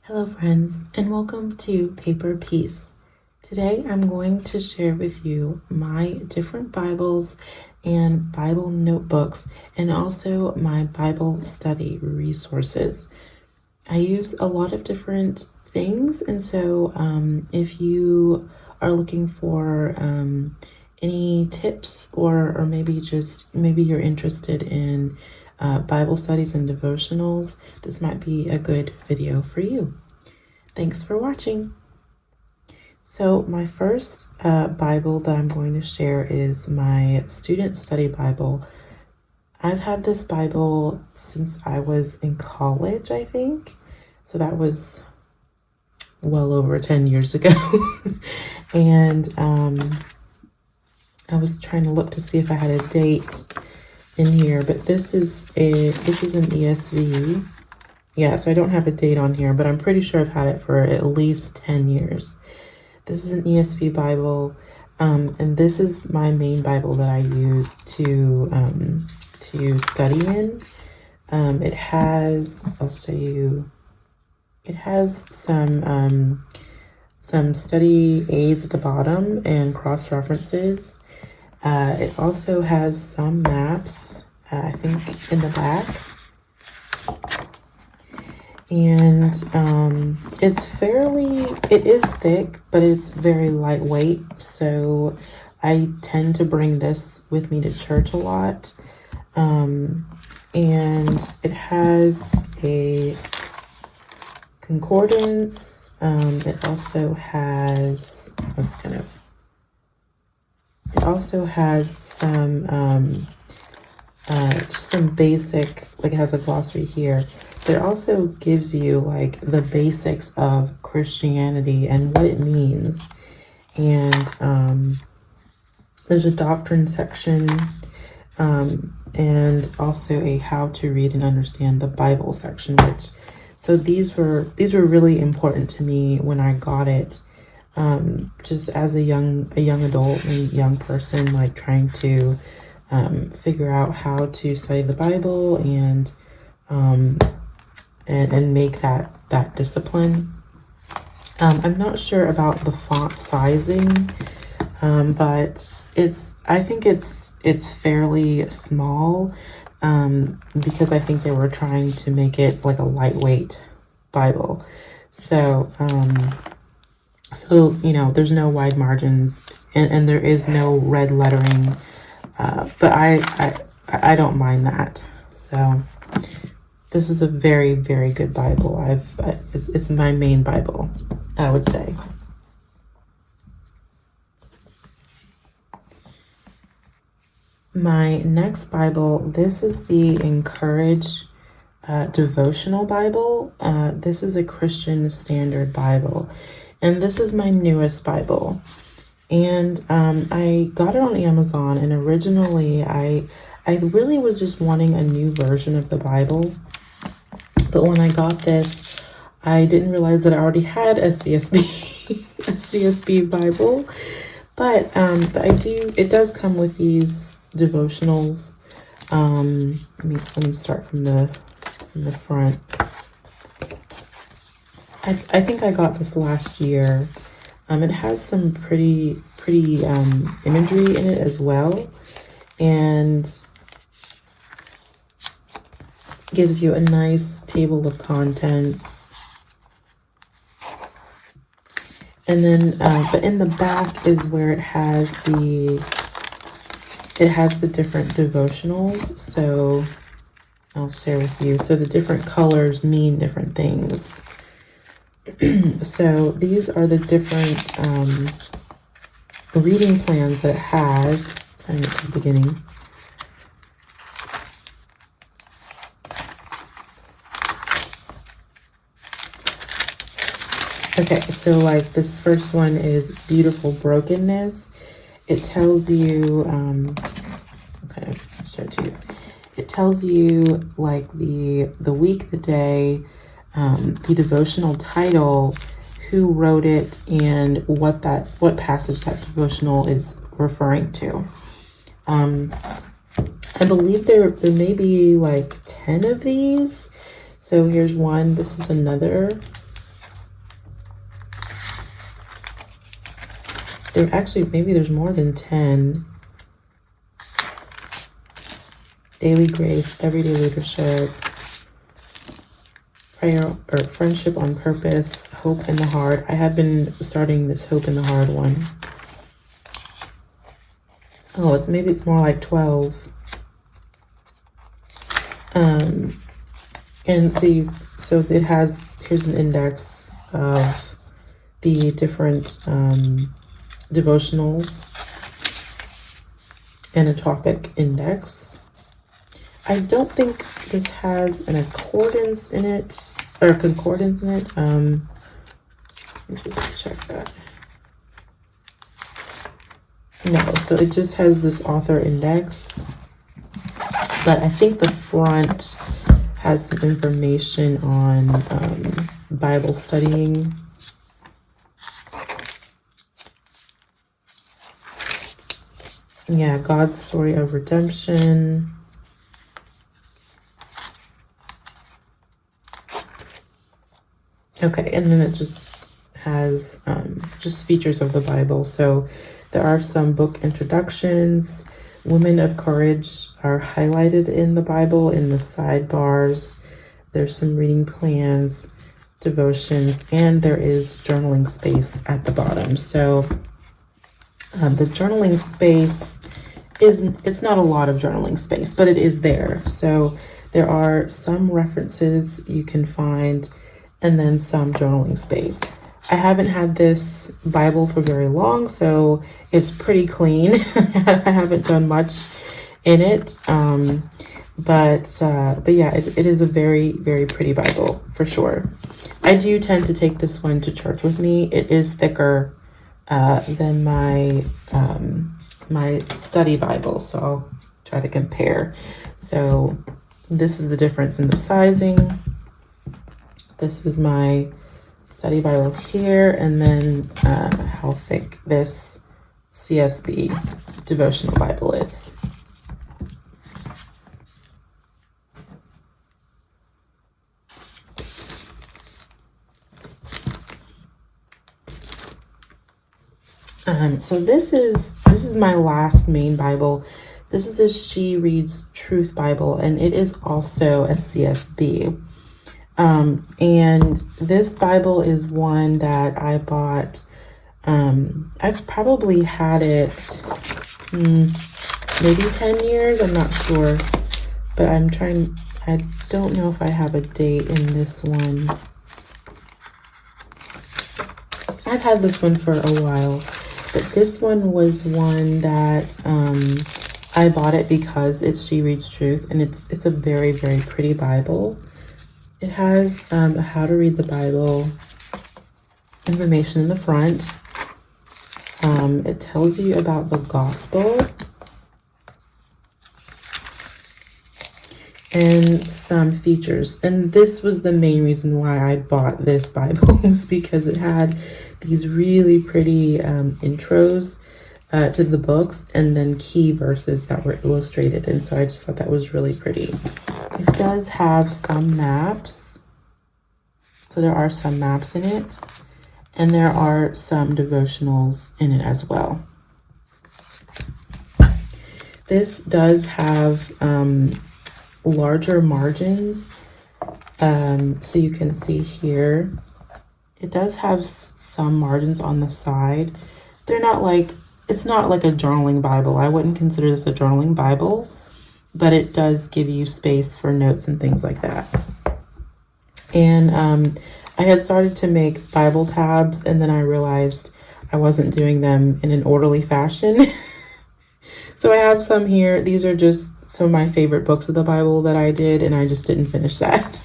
Hello friends, and welcome to Paper Peace. Today I'm going to share with you my different Bibles and Bible notebooks and also my Bible study resources. I use a lot of different things, and so if you are looking for any tips or maybe you're interested in Bible studies and devotionals, this might be a good video for you. Thanks for watching. So my first Bible that I'm going to share is my Student Study Bible. I've had this Bible since I was in college, I think. So that was well over 10 years ago. And I was trying to look to see if I had a date in here, but this is an ESV. Yeah, so I don't have a date on here, but I'm pretty sure I've had it for at least 10 years. This is an ESV Bible, and this is my main Bible that I use to study in. It has, I'll show you, it has some study aids at the bottom and cross references. It also has some maps, I think, in the back. And it is thick, but it's very lightweight. So I tend to bring this with me to church a lot. And it has a concordance. It also has some just some basic, like it has a glossary here. But it also gives you like the basics of Christianity and what it means. And there's a doctrine section, and also a how to read and understand the Bible section, so these were really important to me when I got it. Just as a young adult and young person, like trying to figure out how to study the Bible and make that discipline. I'm not sure about the font sizing, but I think it's fairly small, because I think they were trying to make it like a lightweight Bible. So there's no wide margins, and there is no red lettering, but I don't mind that. So this is a very, very good Bible. It's my main Bible, I would say. My next Bible, this is the Encourage Devotional Bible. This is a Christian Standard Bible, and this is my newest Bible. And I got it on Amazon, and originally I really was just wanting a new version of the Bible. But when I got this, I didn't realize that I already had a CSB Bible. But it does come with these devotionals. Let me start from the front. I think I got this last year. It has some pretty imagery in it as well, and gives you a nice table of contents. And then, but in the back is where it has the different devotionals. So I'll share with you. So the different colors mean different things. So these are the different reading plans that it has. I get to the beginning. Okay, so like this first one is Beautiful Brokenness. It tells you, I'll show it to you. It tells you like the week, the day, the devotional title, who wrote it, and what passage that devotional is referring to. I believe there may be like 10 of these. So here's one. This is another maybe there's more than 10. Daily Grace, Everyday Leadership, Prayer or Friendship on Purpose, Hope in the Hard. I have been starting this Hope in the Hard one. Oh, maybe it's more like 12. And so it has, here's an index of the different devotionals and a topic index. I don't think this has an concordance in it. Let me just check that. No, so it just has this author index. But I think the front has some information on Bible studying. Yeah, God's story of redemption. Okay, and then it just has just features of the Bible. So there are some book introductions. Women of courage are highlighted in the Bible in the sidebars. There's some reading plans, devotions, and there is journaling space at the bottom. So the journaling space it's not a lot of journaling space, but it is there. So there are some references you can find and then some journaling space. I haven't had this Bible for very long, so it's pretty clean. I haven't done much in it. But yeah, it is a very, very pretty Bible for sure. I do tend to take this one to church with me. It is thicker than my my study Bible, so I'll try to compare. So this is the difference in the sizing. This is my study Bible here, and then how thick this CSB Devotional Bible is. So this is my last main Bible. This is a She Reads Truth Bible, and it is also a CSB. And this Bible is one that I bought. I've probably had it maybe 10 years. I'm not sure, but I don't know if I have a date in this one. I've had this one for a while, but this one was one that I bought it because it's She Reads Truth, and it's a very, very pretty Bible. It has a how to read the Bible information in the front. It tells you about the gospel and some features. And this was the main reason why I bought this Bible, was because it had these really pretty intros to the books and then key verses that were illustrated. And so I just thought that was really pretty. It does have some maps. So there are some maps in it. And there are some devotionals in it as well. This does have larger margins. So you can see here, it does have some margins on the side. They're not like, it's not like a journaling Bible. I wouldn't consider this a journaling Bible, but it does give you space for notes and things like that. And I had started to make Bible tabs, and then I realized I wasn't doing them in an orderly fashion. So I have some here. These are just some of my favorite books of the Bible that I did, and I just didn't finish that.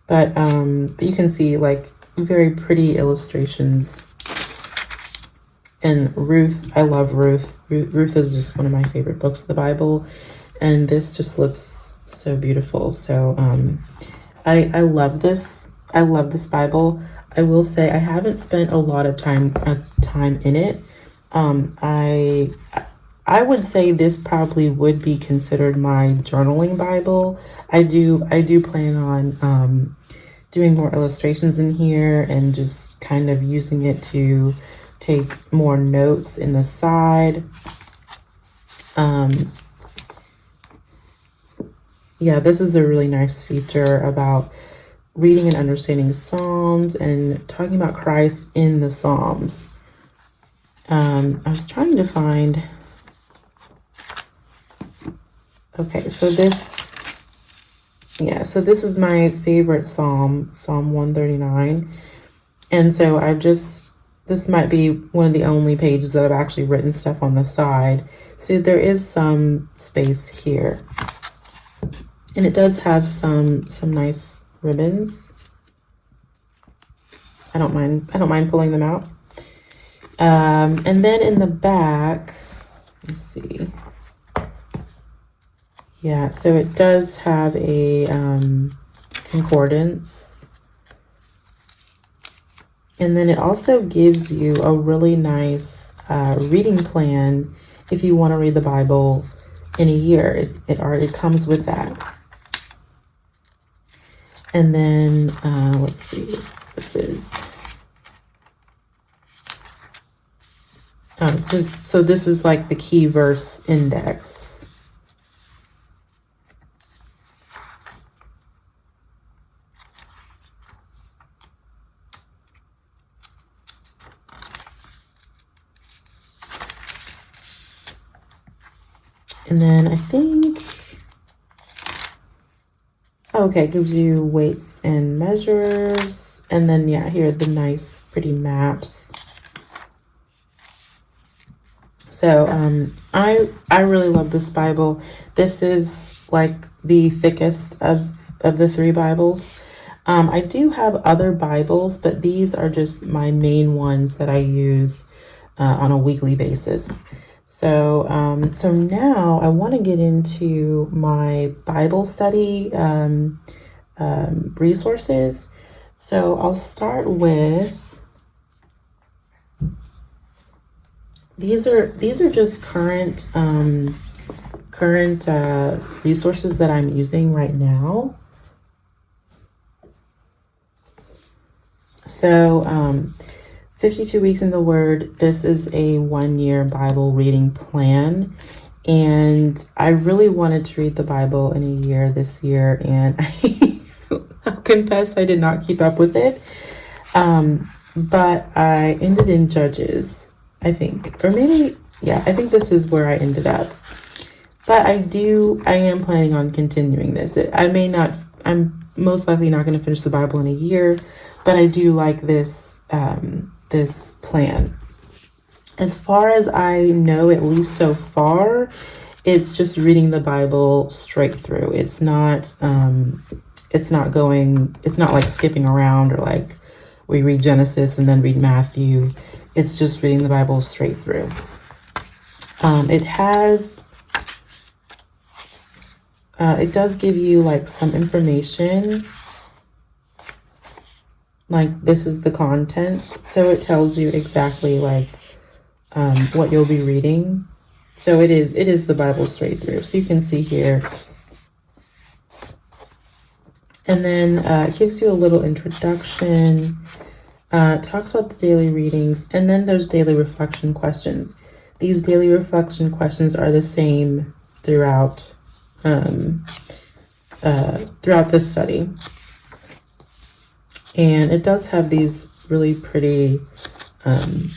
But you can see like very pretty illustrations. And Ruth, I love Ruth. Ruth is just one of my favorite books of the Bible, and this just looks so beautiful. So I love this. I love this Bible. I will say I haven't spent a lot of time in it. I would say this probably would be considered my journaling Bible. I do plan on doing more illustrations in here and just kind of using it to take more notes in the side. Yeah, this is a really nice feature about reading and understanding Psalms and talking about Christ in the Psalms. I was trying to find... Okay, so this is my favorite Psalm, Psalm 139. And so this might be one of the only pages that I've actually written stuff on the side. So there is some space here. And it does have some nice ribbons. I don't mind pulling them out. And then in the back, let's see. Yeah, so it does have a concordance. And then it also gives you a really nice reading plan if you want to read the Bible in a year. It already comes with that. And then, let's see what this is. So this is like the key verse index. And then I think, okay, it gives you weights and measures. And then, yeah, here are the nice, pretty maps. So I really love this Bible. This is like the thickest of the 3 Bibles. I do have other Bibles, but these are just my main ones that I use on a weekly basis. So now I want to get into my Bible study resources. So I'll start with, these are just current resources that I'm using right now. So 52 Weeks in the Word, this is a 1-year Bible reading plan. And I really wanted to read the Bible in a year this year, and I'll confess I did not keep up with it. But I ended in Judges, I think. Or maybe, yeah, I think this is where I ended up. But I am planning on continuing this. I'm most likely not going to finish the Bible in a year, but I do like this plan. As far as I know, at least so far, it's just reading the Bible straight through. It's not like skipping around, or like we read Genesis and then read Matthew. It's just reading the Bible straight through. It does give you like some information. Like, this is the contents, so it tells you exactly like what you'll be reading. So it is the Bible straight through. So you can see here, and then it gives you a little introduction. Talks about the daily readings, and then there's daily reflection questions. These daily reflection questions are the same throughout this study. And it does have these really pretty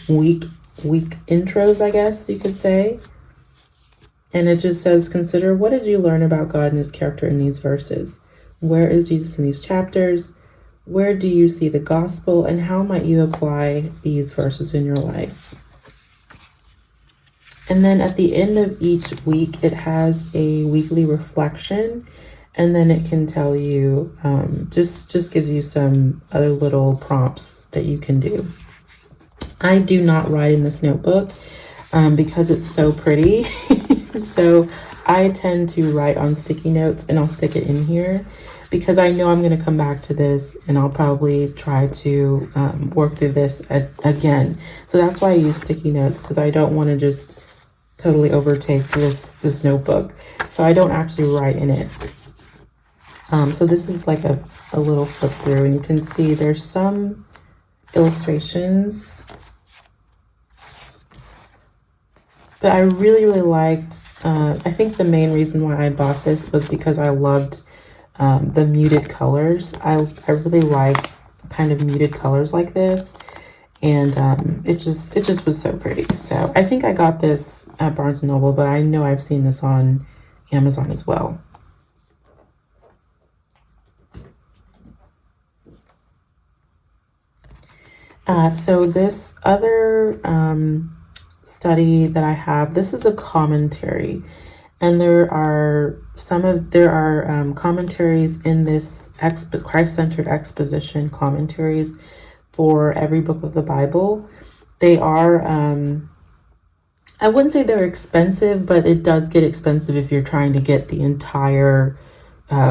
week intros, I guess you could say. And it just says, consider, what did you learn about God and his character in these verses? Where is Jesus in these chapters? Where do you see the gospel? And how might you apply these verses in your life? And then at the end of each week, it has a weekly reflection. And then it can tell you, just gives you some other little prompts that you can do. I do not write in this notebook because it's so pretty. So I tend to write on sticky notes, and I'll stick it in here because I know I'm going to come back to this, and I'll probably try to work through this again. So that's why I use sticky notes, because I don't want to just totally overtake this notebook. So I don't actually write in it. So this is like a little flip through, and you can see there's some illustrations. But I really, really liked, I think the main reason why I bought this was because I loved the muted colors. I really like kind of muted colors like this. And it just was so pretty. So I think I got this at Barnes & Noble, but I know I've seen this on Amazon as well. So this other study that I have, this is a commentary, and there are commentaries in this Christ-centered exposition commentaries for every book of the Bible. They are, I wouldn't say they're expensive, but it does get expensive if you're trying to get the entire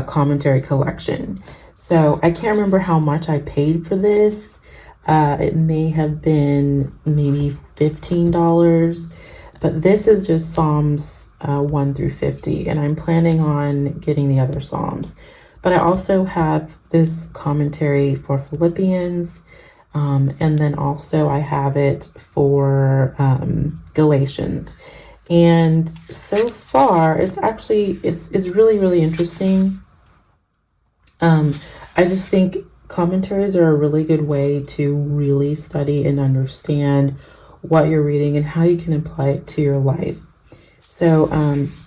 commentary collection. So I can't remember how much I paid for this. It may have been maybe $15, but this is just Psalms 1 through 50, and I'm planning on getting the other Psalms. But I also have this commentary for Philippians, and then also I have it for Galatians. And so far, it's really, really interesting. I just think commentaries are a really good way to really study and understand what you're reading and how you can apply it to your life. So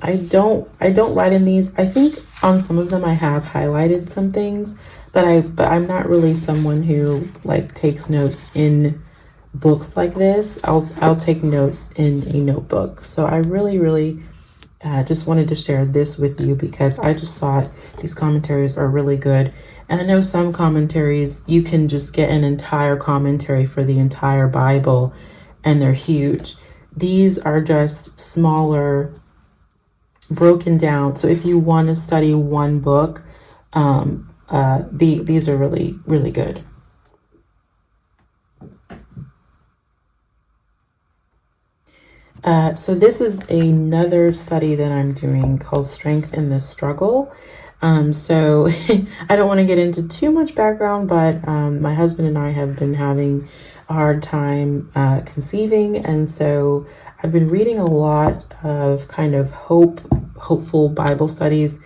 I don't write in these. I think on some of them I have highlighted some things, but I'm not really someone who like takes notes in books like this. I'll take notes in a notebook. So I really just wanted to share this with you because I just thought these commentaries are really good. And I know some commentaries, you can just get an entire commentary for the entire Bible, and they're huge. These are just smaller, broken down. So if you want to study one book, these are really, really good. So this is another study that I'm doing called Strength in the Struggle. So I don't want to get into too much background, but my husband and I have been having a hard time conceiving, and so I've been reading a lot of kind of hopeful Bible studies,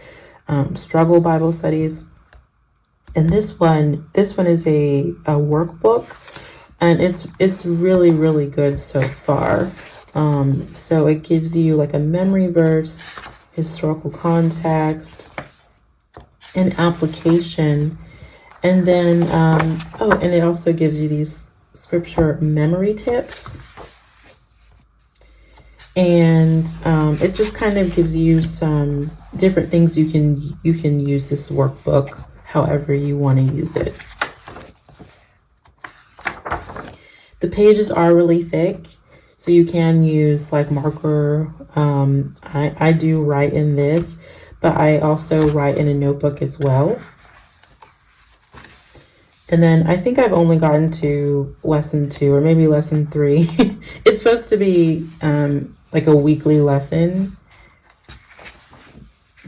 struggle Bible studies, and this one is a workbook, and it's really, really good so far. So it gives you like a memory verse, historical context, an application, and then and it also gives you these scripture memory tips, and it just kind of gives you some different things you can use this workbook however you want to use it. The pages are really thick, so you can use like marker. I do write in this, but I also write in a notebook as well. And then I think I've only gotten to lesson 2 or maybe lesson 3. It's supposed to be like a weekly lesson,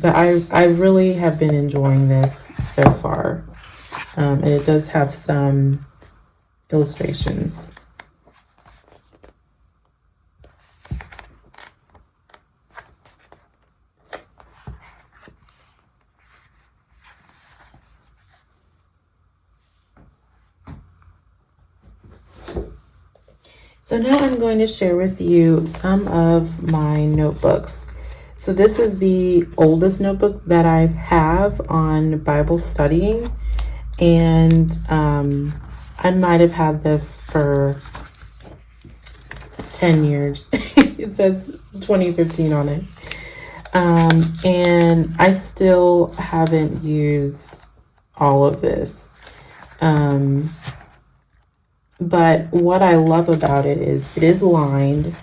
but I really have been enjoying this so far. And it does have some illustrations. So now I'm going to share with you some of my notebooks. So this is the oldest notebook that I have on Bible studying, and I might have had this for 10 years. It says 2015 on it. And I still haven't used all of this. But what I love about it is lined.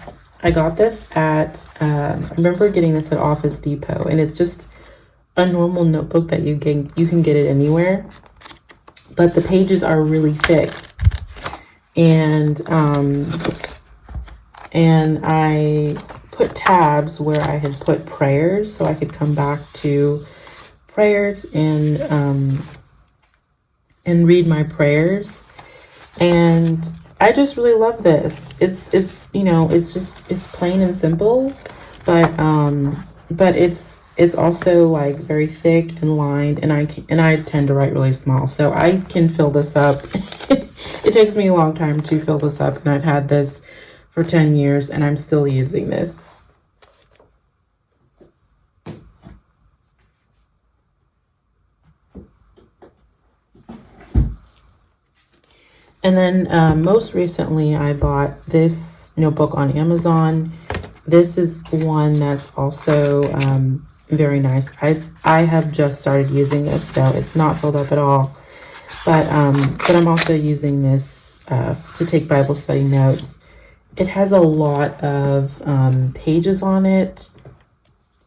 I got this at, I remember getting this at Office Depot, and it's just a normal notebook that you can get it anywhere. But the pages are really thick. And I put tabs where I had put prayers so I could come back to prayers and read my prayers. And I just really love this. It's you know, it's plain and simple, but it's also like very thick and lined, and I tend to write really small, so I can fill this up. It takes me a long time to fill this up, and I've had this for 10 years and I'm still using this. And then most recently, I bought this notebook on Amazon. This is one that's also very nice. I have just started using this, so it's not filled up at all. But I'm also using this to take Bible study notes. It has a lot of pages on it.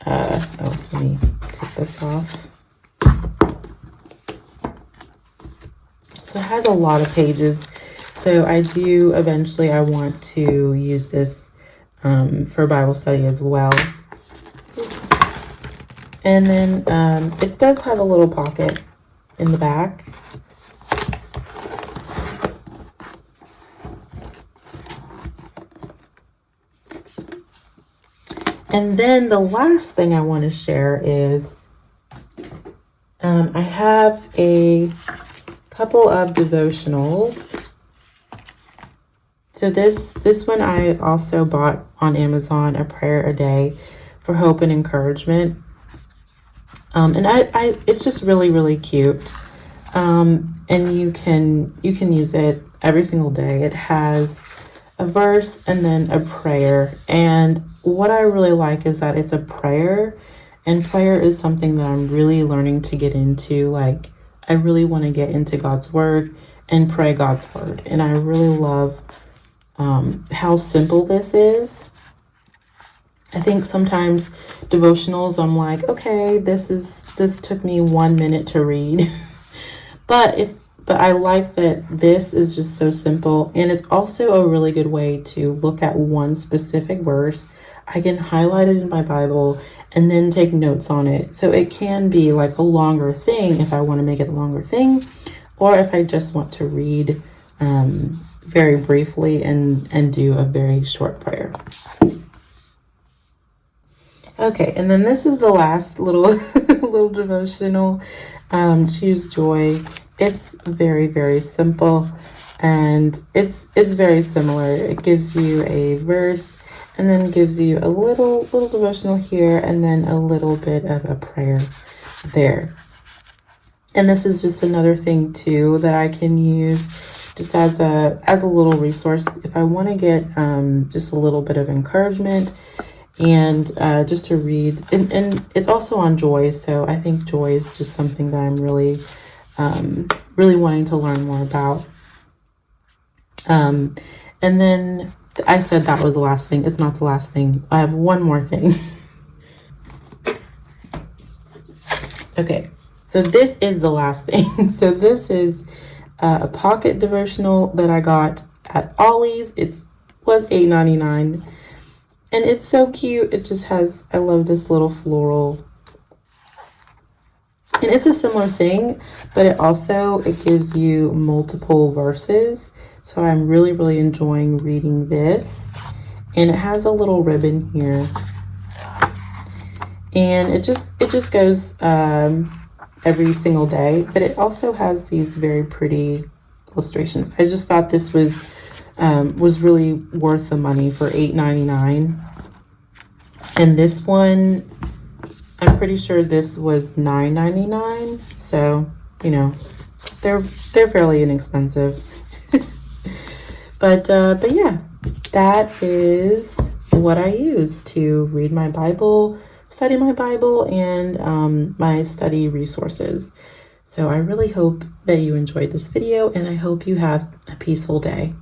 Oh, let me take this off. So it has a lot of pages. So I want to use this for Bible study as well. Oops. And then it does have a little pocket in the back. And then the last thing I want to share is I have a couple of devotionals. So this one I also bought on Amazon, A Prayer a Day for Hope and Encouragement. And I it's just really, really cute. And you can use it every single day. It has a verse and then a prayer. And what I really like is that it's a prayer, and prayer is something that I'm really learning to get into. Like, I really want to get into God's word and pray God's word. And I really love how simple this is. I think sometimes devotionals, I'm like, okay, this took me 1 minute to read. But I like that this is just so simple, and it's also a really good way to look at one specific verse. I can highlight it in my Bible and then take notes on it. So it can be like a longer thing if I want to make it a longer thing, or if I just want to read very briefly and do a very short prayer. Okay, and then this is the last little little devotional, Choose Joy. It's very, very simple, and it's very similar. It gives you a verse and then gives you a little devotional here, and then a little bit of a prayer there. And this is just another thing too that I can use just as a little resource if I want to get just a little bit of encouragement, and just to read. And it's also on joy, so I think joy is just something that I'm really wanting to learn more about. And then I said that was the last thing. It's not the last thing. I have one more thing. Okay, so this is the last thing. So this is a pocket devotional that I got at Ollie's. It was $8.99, and it's so cute. It just has, I love this little floral. And it's a similar thing, but it gives you multiple verses. So I'm really, really enjoying reading this. And it has a little ribbon here. And it just goes every single day, but it also has these very pretty illustrations. I just thought this was really worth the money for $8.99. And this one, I'm pretty sure this was $9.99. So, you know, they're fairly inexpensive. But yeah, that is what I use to read my Bible, study my Bible, and my study resources. So I really hope that you enjoyed this video, and I hope you have a peaceful day.